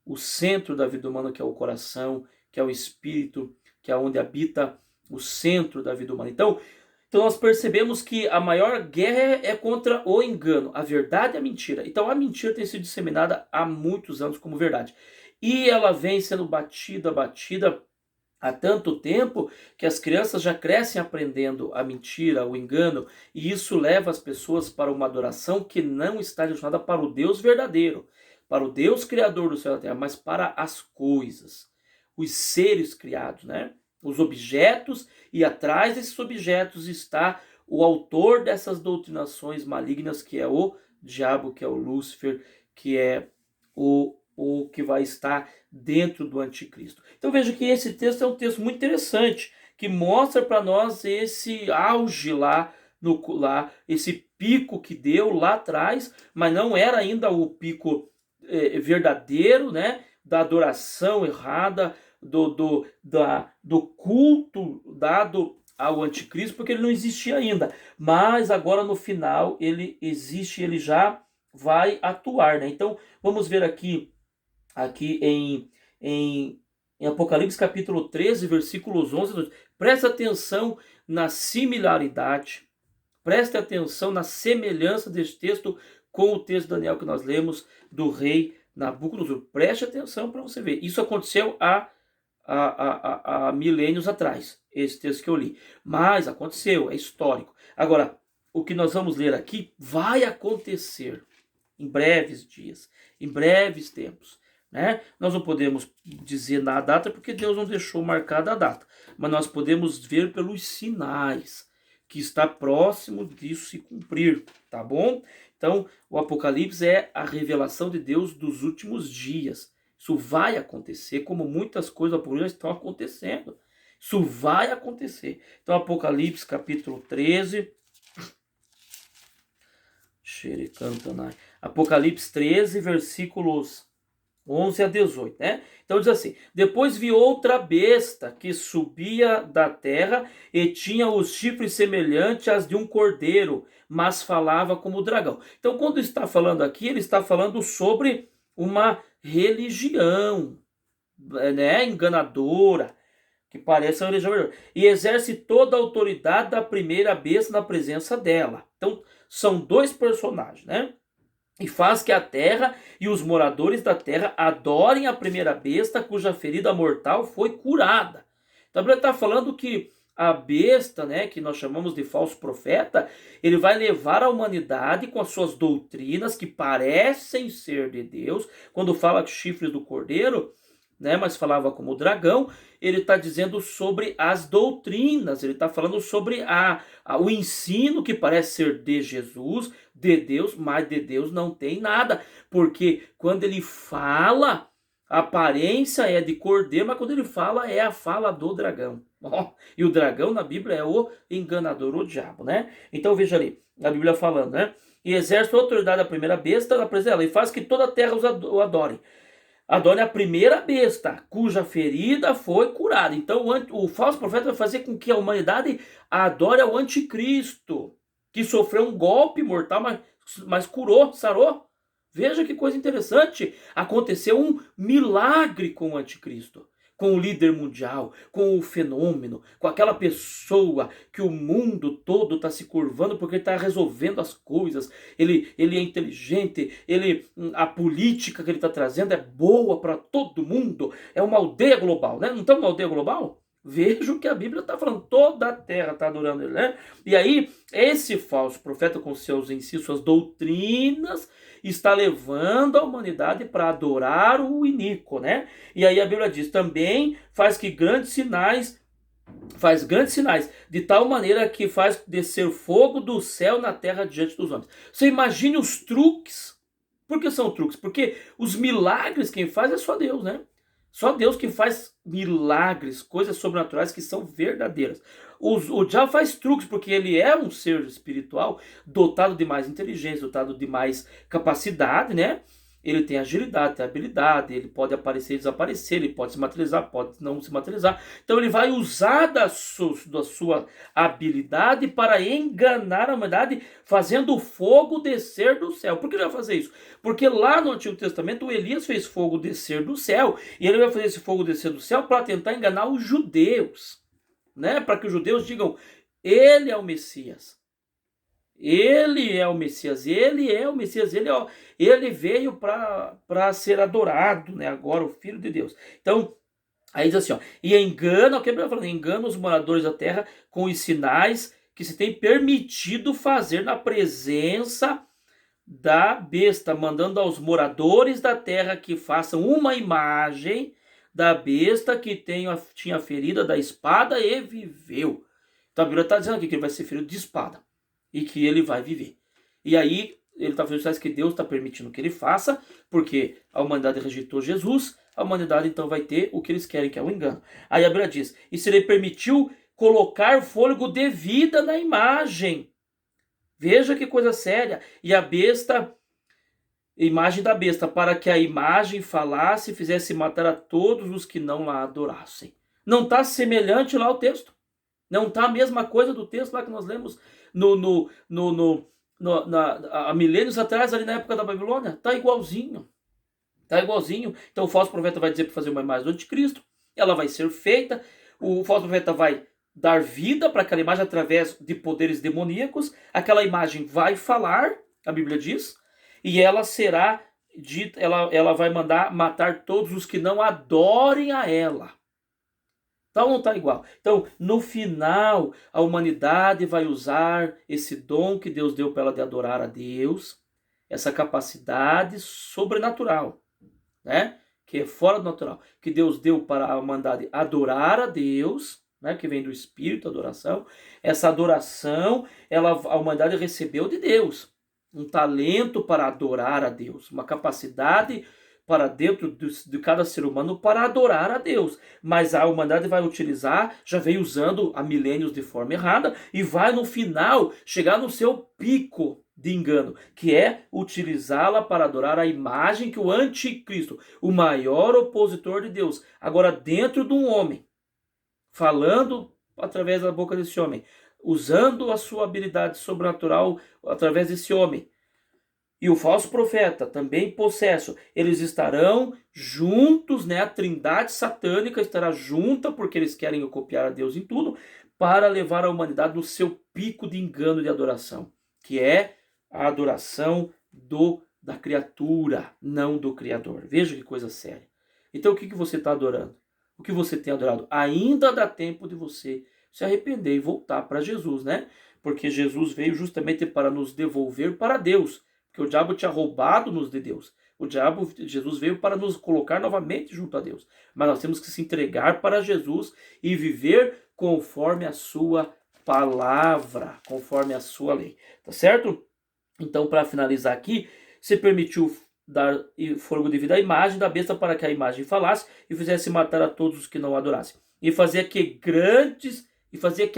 o centro da vida humana, que é o coração, que é o espírito, que é onde habita o centro da vida humana. Então nós percebemos que a maior guerra é contra o engano, a verdade e a mentira. Então a mentira tem sido disseminada há muitos anos como verdade. E ela vem sendo batida há tanto tempo que as crianças já crescem aprendendo a mentira, o engano, e isso leva as pessoas para uma adoração que não está direcionada para o Deus verdadeiro, para o Deus criador do céu e da terra, mas para as coisas, os seres criados, né? Os objetos, e atrás desses objetos está o autor dessas doutrinações malignas, que é o diabo, que é o Lúcifer, que é o que vai estar dentro do anticristo. Então veja que esse texto é um texto muito interessante, que mostra para nós esse auge lá, esse pico que deu lá atrás, mas não era ainda o pico verdadeiro, né, da adoração errada, do culto dado ao anticristo, porque ele não existia ainda. Mas agora no final ele existe, ele já vai atuar, né? Então vamos ver aqui em Apocalipse capítulo 13, versículos 11 e 12. Presta atenção na similaridade, preste atenção na semelhança deste texto com o texto de Daniel que nós lemos do rei Nabucodonosor. Preste atenção para você ver. Isso aconteceu há milênios atrás, esse texto que eu li. Mas aconteceu, é histórico. Agora, o que nós vamos ler aqui vai acontecer em breves dias, em breves tempos. Né? Nós não podemos dizer na data porque Deus não deixou marcada a data, mas nós podemos ver pelos sinais que está próximo disso se cumprir, tá bom? Então, o Apocalipse é a revelação de Deus dos últimos dias. Isso vai acontecer, como muitas coisas já estão acontecendo. Isso vai acontecer. Então, Apocalipse capítulo 13. Apocalipse 13, versículos 11 a 18, né? Então diz assim: depois vi outra besta que subia da terra e tinha os chifres semelhantes às de um cordeiro, mas falava como dragão. Então quando está falando aqui, ele está falando sobre uma religião, né, enganadora, que parece uma religião verdadeira, e exerce toda a autoridade da primeira besta na presença dela. Então são dois personagens, né? E faz que a terra e os moradores da terra adorem a primeira besta cuja ferida mortal foi curada. Então a Bíblia está falando que a besta, né, que nós chamamos de falso profeta, ele vai levar a humanidade com as suas doutrinas que parecem ser de Deus. Quando fala que chifres do cordeiro, né, mas falava como dragão, ele está dizendo sobre as doutrinas, ele está falando sobre o ensino que parece ser de Jesus, de Deus, mas de Deus não tem nada, porque quando ele fala, a aparência é de cordeiro, mas quando ele fala, é a fala do dragão. E o dragão na Bíblia é o enganador, o diabo, né? Então veja ali, a Bíblia falando, né? E exerce a autoridade da primeira besta na presença dela, e faz que toda a terra o adore. Adore a primeira besta, cuja ferida foi curada. Então o falso profeta vai fazer com que a humanidade adore ao anticristo, que sofreu um golpe mortal, mas curou, sarou. Veja que coisa interessante. Aconteceu um milagre com o anticristo, com o líder mundial, com o fenômeno, com aquela pessoa que o mundo todo está se curvando porque está resolvendo as coisas. Ele é inteligente, a política que ele está trazendo é boa para todo mundo. É uma aldeia global, né? Não estamos uma aldeia global? Veja o que a Bíblia está falando. Toda a terra está adorando ele, né? E aí, esse falso profeta com seus ensinos, suas doutrinas, está levando a humanidade para adorar o iníquo, né? E aí a Bíblia diz, também faz grandes sinais, de tal maneira que faz descer fogo do céu na terra diante dos homens. Você imagine os truques. Por que são truques? Porque os milagres quem faz é só Deus, né? Só Deus que faz milagres, coisas sobrenaturais que são verdadeiras. O diabo faz truques porque ele é um ser espiritual dotado de mais inteligência, dotado de mais capacidade, né? Ele tem agilidade, tem habilidade, ele pode aparecer e desaparecer, ele pode se materializar, pode não se materializar. Então ele vai usar da sua habilidade para enganar a humanidade, fazendo o fogo descer do céu. Por que ele vai fazer isso? Porque lá no Antigo Testamento o Elias fez fogo descer do céu, e ele vai fazer esse fogo descer do céu para tentar enganar os judeus, né? Para que os judeus digam, ele é o Messias. Ele é o Messias, ele veio para ser adorado, né? Agora o Filho de Deus. Então, aí diz assim, ó, e engana, o que a Bíblia fala, engana os moradores da terra com os sinais que se tem permitido fazer na presença da besta, mandando aos moradores da terra que façam uma imagem da besta que tinha ferida da espada e viveu. Então a Bíblia está dizendo aqui que ele vai ser ferido de espada e que ele vai viver. E aí ele está fazendo isso que Deus está permitindo que ele faça, porque a humanidade rejeitou Jesus, a humanidade então vai ter o que eles querem, que é o engano. Aí a Bíblia diz, e se ele permitiu colocar fôlego de vida na imagem. Veja que coisa séria. E a besta, imagem da besta, para que a imagem falasse e fizesse matar a todos os que não a adorassem. Não está semelhante lá o texto? Não está a mesma coisa do texto lá que nós lemos há milênios atrás, ali na época da Babilônia? Está igualzinho. Está igualzinho. Então o falso profeta vai dizer para fazer uma imagem do anticristo. Ela vai ser feita. O falso profeta vai dar vida para aquela imagem através de poderes demoníacos. Aquela imagem vai falar, a Bíblia diz, e ela será dita, ela vai mandar matar todos os que não adorem a ela. Então não está igual. Então, no final, a humanidade vai usar esse dom que Deus deu para ela de adorar a Deus, essa capacidade sobrenatural, né? Que é fora do natural, que Deus deu para a humanidade adorar a Deus, né? Que vem do Espírito, adoração. Essa adoração, a humanidade recebeu de Deus. Um talento para adorar a Deus, uma capacidade para dentro de cada ser humano para adorar a Deus. Mas a humanidade vai utilizar, já veio usando há milênios de forma errada, e vai no final chegar no seu pico de engano, que é utilizá-la para adorar a imagem que o anticristo, o maior opositor de Deus, agora dentro de um homem, falando através da boca desse homem, usando a sua habilidade sobrenatural através desse homem, e o falso profeta, também possesso, eles estarão juntos, né? A trindade satânica estará junta, porque eles querem copiar a Deus em tudo, para levar a humanidade no seu pico de engano de adoração, que é a adoração da criatura, não do Criador. Veja que coisa séria. Então o que você está adorando? O que você tem adorado? Ainda dá tempo de você se arrepender e voltar para Jesus, né? Porque Jesus veio justamente para nos devolver para Deus. Porque o diabo tinha roubado-nos de Deus. Jesus veio para nos colocar novamente junto a Deus. Mas nós temos que se entregar para Jesus e viver conforme a sua palavra, conforme a sua lei. Tá certo? Então, para finalizar aqui, se permitiu dar fogo de vida à imagem da besta para que a imagem falasse e fizesse matar a todos os que não adorassem. E fazia que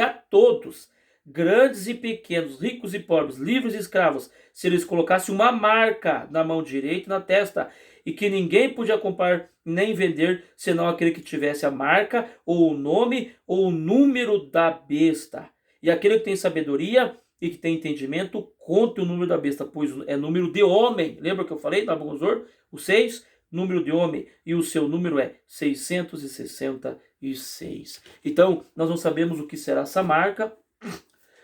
a todos, grandes e pequenos, ricos e pobres, livres e escravos, se eles colocassem uma marca na mão direita e na testa, e que ninguém podia comprar nem vender, senão aquele que tivesse a marca, ou o nome, ou o número da besta. E aquele que tem sabedoria e que tem entendimento, conte o número da besta, pois é número de homem. Lembra que eu falei, Nabucodonosor? O 6, número de homem, e o seu número é 666. Então, nós não sabemos o que será essa marca,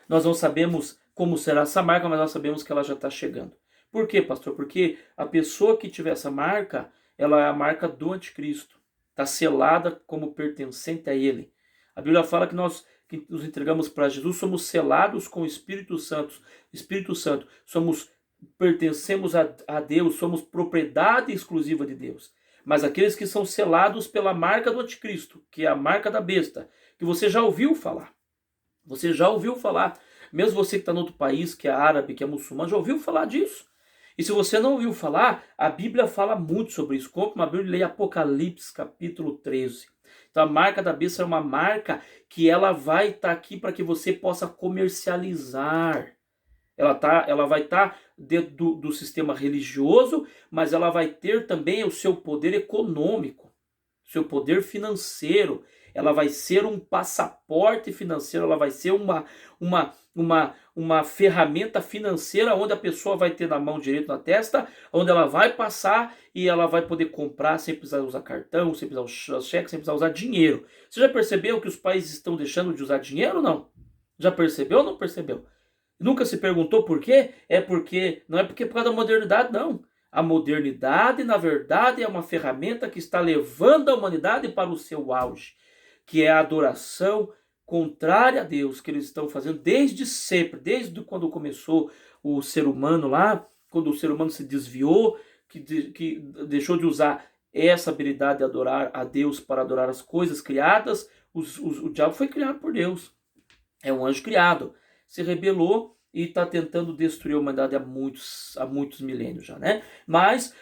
nós não sabemos como será essa marca, mas nós sabemos que ela já está chegando. Por quê, pastor? Porque a pessoa que tiver essa marca, ela é a marca do anticristo. Está selada como pertencente a ele. A Bíblia fala que nós que nos entregamos para Jesus somos selados com o Espírito Santo. Pertencemos a Deus, somos propriedade exclusiva de Deus. Mas aqueles que são selados pela marca do anticristo, que é a marca da besta, que você já ouviu falar. Você já ouviu falar, mesmo você que está em outro país, que é árabe, que é muçulmano, já ouviu falar disso. E se você não ouviu falar, a Bíblia fala muito sobre isso. Compre uma Bíblia e leia Apocalipse, capítulo 13. Então a marca da besta é uma marca que ela vai estar aqui para que você possa comercializar. Ela vai estar dentro do sistema religioso, mas ela vai ter também o seu poder econômico, seu poder financeiro. Ela vai ser um passaporte financeiro, ela vai ser uma ferramenta financeira onde a pessoa vai ter na mão direita, na testa, onde ela vai passar e ela vai poder comprar sem precisar usar cartão, sem precisar usar cheque, sem precisar usar dinheiro. Você já percebeu que os países estão deixando de usar dinheiro ou não? Já percebeu ou não percebeu? Nunca se perguntou por quê? Não é porque por causa da modernidade, não. A modernidade, na verdade, é uma ferramenta que está levando a humanidade para o seu auge, que é a adoração contrária a Deus, que eles estão fazendo desde sempre, desde quando começou o ser humano lá, quando o ser humano se desviou, que deixou de usar essa habilidade de adorar a Deus para adorar as coisas criadas. O diabo foi criado por Deus. É um anjo criado. Se rebelou e está tentando destruir a humanidade há muitos milênios já, né? Mas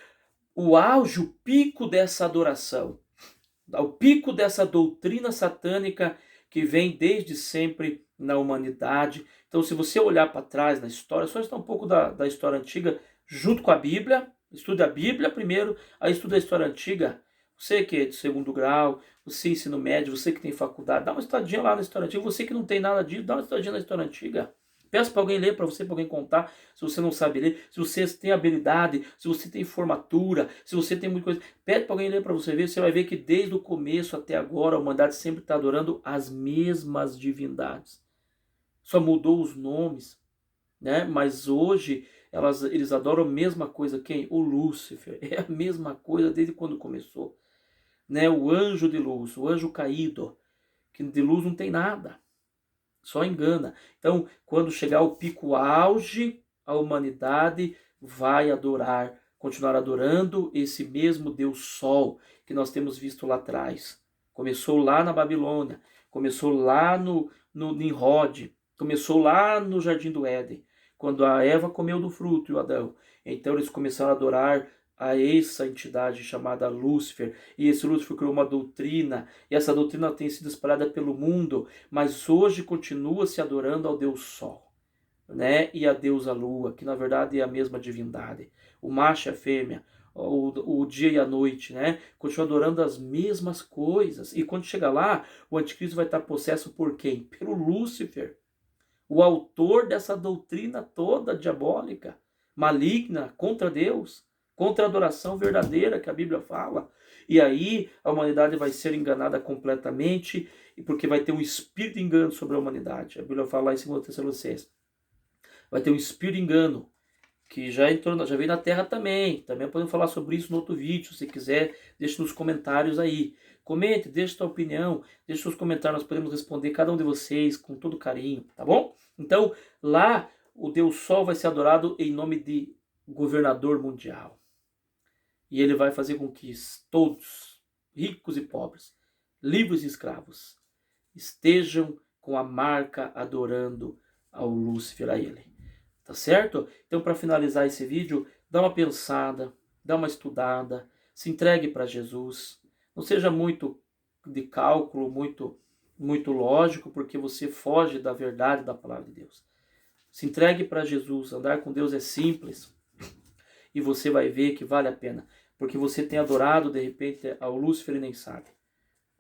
o auge, o pico dessa adoração, o pico dessa doutrina satânica que vem desde sempre na humanidade. Então, se você olhar para trás na história, só está um pouco da história antiga, junto com a Bíblia, estuda a Bíblia primeiro, aí estuda a história antiga. Você que é de segundo grau, você ensino médio, você que tem faculdade, dá uma estudadinha lá na história antiga. Você que não tem nada disso, dá uma estudadinha na história antiga. Peça para alguém ler para você, para alguém contar, se você não sabe ler, se você tem habilidade, se você tem formatura, se você tem muita coisa. Pede para alguém ler para você ver, você vai ver que desde o começo até agora a humanidade sempre está adorando as mesmas divindades. Só mudou os nomes, né? Mas hoje eles adoram a mesma coisa. Quem? O Lúcifer. É a mesma coisa desde quando começou. Né? O anjo de luz, o anjo caído, que de luz não tem nada. Só engana. Então, quando chegar o pico auge, a humanidade vai adorar, continuar adorando esse mesmo Deus Sol que nós temos visto lá atrás. Começou lá na Babilônia, começou lá no Nimrod, começou lá no Jardim do Éden, quando a Eva comeu do fruto e o Adão. Então eles começaram a adorar a essa entidade chamada Lúcifer, e esse Lúcifer criou uma doutrina, e essa doutrina tem sido espalhada pelo mundo, mas hoje continua se adorando ao Deus Sol, né? E a deusa Lua, que na verdade é a mesma divindade. O macho e a fêmea, o dia e a noite, né? Continua adorando as mesmas coisas. E quando chega lá, o anticristo vai estar possesso por quem? Pelo Lúcifer, o autor dessa doutrina toda diabólica, maligna, contra Deus, contra a adoração verdadeira que a Bíblia fala. E aí a humanidade vai ser enganada completamente, porque vai ter um espírito de engano sobre a humanidade. A Bíblia fala lá em 2 Tessalonicenses. Vai ter um espírito de engano, que já entrou, já veio na Terra também. Também podemos falar sobre isso no outro vídeo, se quiser, deixe nos comentários aí. Comente, deixe sua opinião, deixe seus comentários, nós podemos responder cada um de vocês com todo carinho, tá bom? Então, lá o Deus Sol vai ser adorado em nome de governador mundial. E ele vai fazer com que todos, ricos e pobres, livres e escravos, estejam com a marca adorando ao Lúcifer, a ele. Tá certo? Então, para finalizar esse vídeo, dá uma pensada, dá uma estudada, se entregue para Jesus. Não seja muito de cálculo, muito lógico, porque você foge da verdade da palavra de Deus. Se entregue para Jesus. Andar com Deus é simples e você vai ver que vale a pena, porque você tem adorado de repente ao Lúcifer e nem sabe.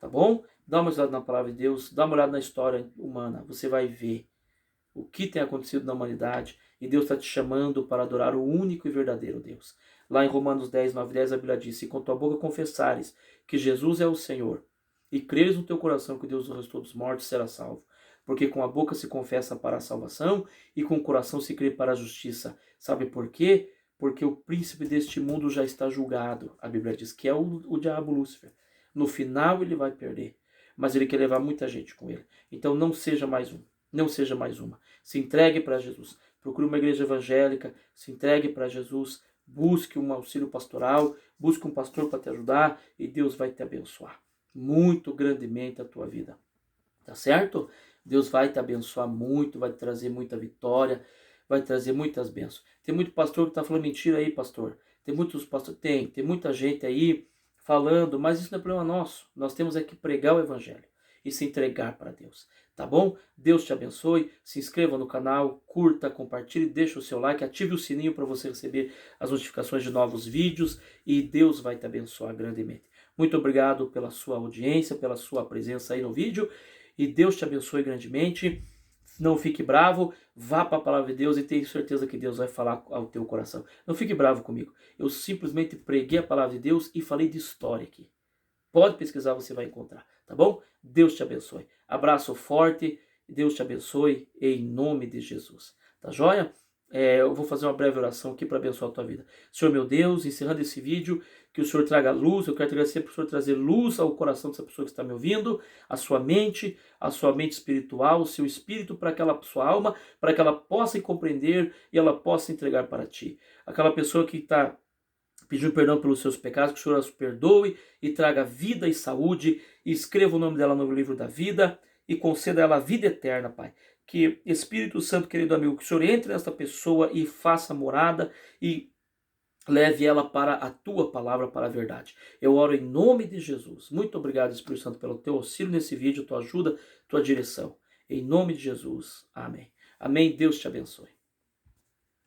Tá bom? Dá uma olhada na palavra de Deus, dá uma olhada na história humana, você vai ver o que tem acontecido na humanidade, e Deus está te chamando para adorar o único e verdadeiro Deus. Lá em Romanos 10, 9, 10, a Bíblia diz: se com tua boca confessares que Jesus é o Senhor, e creres no teu coração que Deus o ressuscitou dos mortos, serás salvo. Porque com a boca se confessa para a salvação, e com o coração se crê para a justiça. Sabe por quê? Porque o príncipe deste mundo já está julgado. A Bíblia diz que é o diabo Lúcifer. No final ele vai perder, mas ele quer levar muita gente com ele. Então não seja mais um. Não seja mais uma. Se entregue para Jesus. Procure uma igreja evangélica, se entregue para Jesus, busque um auxílio pastoral, busque um pastor para te ajudar e Deus vai te abençoar muito grandemente a tua vida. Tá certo? Deus vai te abençoar muito, vai te trazer muita vitória, vai trazer muitas bênçãos. Tem muito pastor que está falando mentira aí, pastor. Tem muitos pastores, tem muita gente aí falando, mas isso não é problema nosso. Nós temos é que pregar o evangelho e se entregar para Deus. Tá bom? Deus te abençoe. Se inscreva no canal, curta, compartilhe, deixa o seu like, ative o sininho para você receber as notificações de novos vídeos e Deus vai te abençoar grandemente. Muito obrigado pela sua audiência, pela sua presença aí no vídeo e Deus te abençoe grandemente. Não fique bravo, vá para a palavra de Deus e tenha certeza que Deus vai falar ao teu coração. Não fique bravo comigo. Eu simplesmente preguei a palavra de Deus e falei de história aqui. Pode pesquisar, você vai encontrar, tá bom? Deus te abençoe. Abraço forte, Deus te abençoe em nome de Jesus. Tá joia? Eu vou fazer uma breve oração aqui para abençoar a tua vida. Senhor meu Deus, encerrando esse vídeo, que o Senhor traga luz. Eu quero te agradecer por o Senhor trazer luz ao coração dessa pessoa que está me ouvindo, a sua mente espiritual, o seu espírito para aquela sua alma, para que ela possa compreender e ela possa entregar para ti. Aquela pessoa que está pedindo perdão pelos seus pecados, que o Senhor as perdoe e traga vida e saúde, e escreva o nome dela no livro da vida, e conceda a ela a vida eterna, Pai. Que Espírito Santo, querido amigo, que o Senhor entre nesta pessoa e faça morada e leve ela para a tua palavra, para a verdade. Eu oro em nome de Jesus. Muito obrigado, Espírito Santo, pelo teu auxílio nesse vídeo, tua ajuda, tua direção. Em nome de Jesus. Amém. Amém. Deus te abençoe.